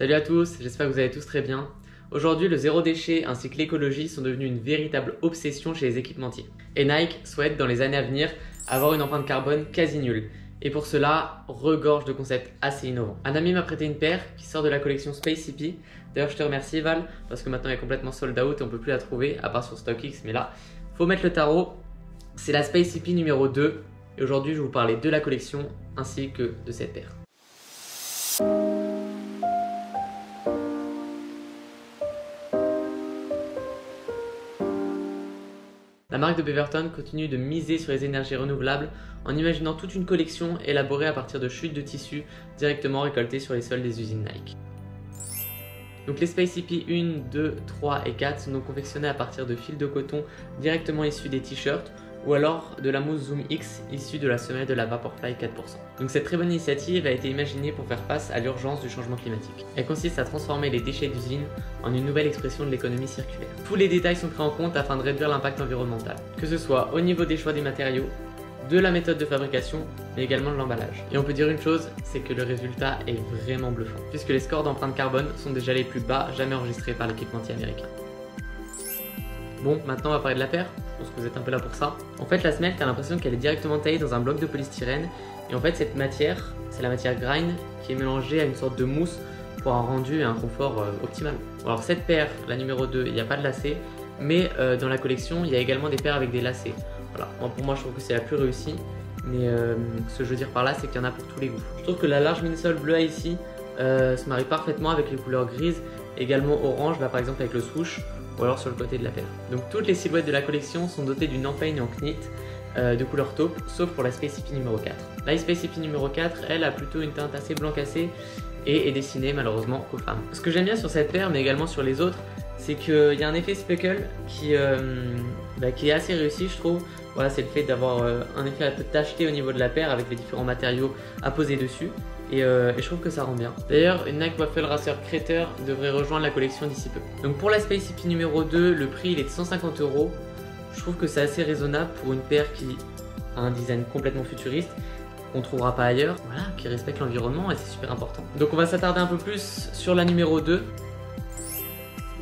Salut à tous, j'espère que vous allez tous très bien. Aujourd'hui, le zéro déchet ainsi que l'écologie sont devenus une véritable obsession chez les équipementiers. Et Nike souhaite dans les années à venir avoir une empreinte carbone quasi nulle. Et pour cela, regorge de concepts assez innovants. Un ami m'a prêté une paire qui sort de la collection Space Hippie. D'ailleurs, je te remercie Val, parce que maintenant elle est complètement sold out et on ne peut plus la trouver, à part sur StockX. Mais là, faut mettre le tarot. C'est la Space Hippie numéro 2. Et aujourd'hui, je vais vous parler de la collection ainsi que de cette paire. La marque de Beaverton continue de miser sur les énergies renouvelables en imaginant toute une collection élaborée à partir de chutes de tissus directement récoltées sur les sols des usines Nike. Donc les Space Hippie 1, 2, 3 et 4 sont donc confectionnés à partir de fils de coton directement issus des t-shirts ou alors de la mousse Zoom X issue de la semelle de la Vaporfly 4%. Donc cette très bonne initiative a été imaginée pour faire face à l'urgence du changement climatique. Elle consiste à transformer les déchets d'usine en une nouvelle expression de l'économie circulaire. Tous les détails sont pris en compte afin de réduire l'impact environnemental, que ce soit au niveau des choix des matériaux, de la méthode de fabrication, mais également de l'emballage. Et on peut dire une chose, c'est que le résultat est vraiment bluffant, puisque les scores d'empreinte carbone sont déjà les plus bas jamais enregistrés par l'équipementier américain. Bon, maintenant on va parler de la paire. Je pense que vous êtes un peu là pour ça. En fait, la semelle, t'as l'impression qu'elle est directement taillée dans un bloc de polystyrène. Et en fait, cette matière, c'est la matière grind qui est mélangée à une sorte de mousse pour un rendu et un confort optimal. Alors cette paire, la numéro 2, il n'y a pas de lacets. Mais dans la collection, il y a également des paires avec des lacets. Voilà. Bon, pour moi, je trouve que c'est la plus réussie. Mais ce que je veux dire par là, c'est qu'il y en a pour tous les goûts. Je trouve que la large minsole bleue ici se marie parfaitement avec les couleurs grises, également orange, là par exemple avec le swoosh, ou alors sur le côté de la paire. Donc toutes les silhouettes de la collection sont dotées d'une empeigne en knit de couleur taupe, sauf pour la Space Hippie numéro 4. La Space Hippie numéro 4, elle a plutôt une teinte assez blanc cassé et est destinée malheureusement aux femmes. Ce que j'aime bien sur cette paire, mais également sur les autres, c'est qu'il y a un effet speckle qui est assez réussi, je trouve. Voilà, c'est le fait d'avoir un effet un peu tacheté au niveau de la paire avec les différents matériaux à poser dessus. Et je trouve que ça rend bien. D'ailleurs, une Nike Waffle Racer Crater devrait rejoindre la collection d'ici peu. Donc pour la Space Hippie numéro 2, le prix il est de 150 €. Je trouve que c'est assez raisonnable pour une paire qui a un design complètement futuriste, qu'on ne trouvera pas ailleurs, voilà, qui respecte l'environnement et c'est super important. Donc on va s'attarder un peu plus sur la numéro 2.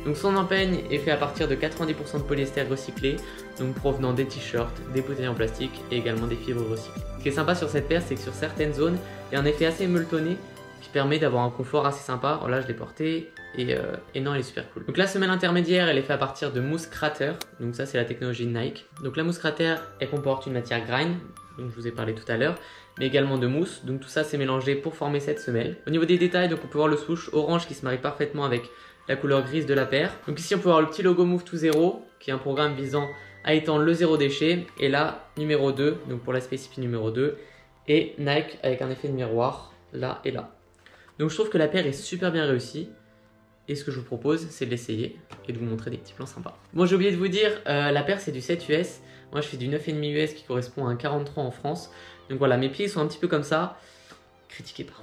Donc son empeigne est fait à partir de 90% de polyester recyclé, donc provenant des t-shirts, des bouteilles en plastique et également des fibres recyclées. Ce qui est sympa sur cette paire, c'est que sur certaines zones, il y a un effet assez molletonné qui permet d'avoir un confort assez sympa. Alors là, je l'ai porté et non, elle est super cool. Donc la semelle intermédiaire, elle est faite à partir de mousse Crater, donc ça c'est la technologie de Nike. Donc la mousse Crater, elle comporte une matière grind, dont je vous ai parlé tout à l'heure, mais également de mousse, donc tout ça c'est mélangé pour former cette semelle. Au niveau des détails, donc on peut voir le swoosh orange qui se marie parfaitement avec la couleur grise de la paire. Donc ici on peut voir le petit logo Move to Zero, qui est un programme visant à étendre le zéro déchet. Et là, numéro 2, donc pour la Space Hippie numéro 2, et Nike avec un effet de miroir, là et là. Donc je trouve que la paire est super bien réussie. Et ce que je vous propose, c'est de l'essayer et de vous montrer des petits plans sympas. Bon, j'ai oublié de vous dire, la paire c'est du 7 US. Moi je fais du 9,5 US qui correspond à un 43 en France. Donc voilà, mes pieds sont un petit peu comme ça. Critiquez pas.